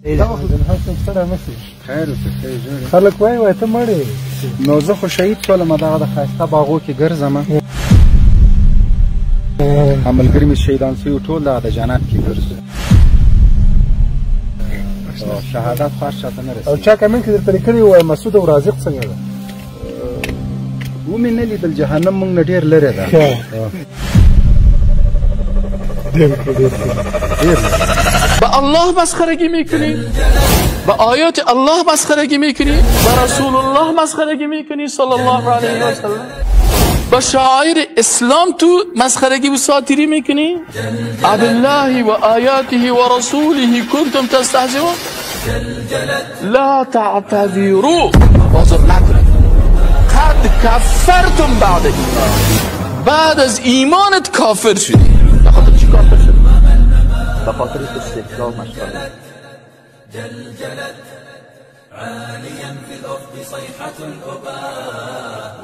دا وخت د حسن سره مشي خیر ته خلک وای ته مړې نو زه خو شهید شولم دغه د ښایسته باغو کې ګرځم ملګري مې شهیدان سوي ټول دغه د جنت کې ګرځي شهادت خو هر چاته نه رسېږي او چا کمنټ کې درته لیکلي وای مسعود او رازق څنګه ده ومې نه لیدل جهنم موږ نه ډېر لرې ده به الله مسخرگی میکنی، به آیات الله مسخرگی میکنی، به رسول الله مسخرگی میکنی صلی الله علیه و سلم، به شاعر اسلام تو مسخرگی و ساتیری میکنی. بالله و آیاته و رسوله کنتم تستهزئون لا تعتذروا، واضح نکنید قد کفرتم بعد ایمان، بعد از ایمانت کافر شدی. بخاطر چی کافر شدی؟ بخاطر استدلال مشغله جلجلت عاليا في الأفق صيحة الأباء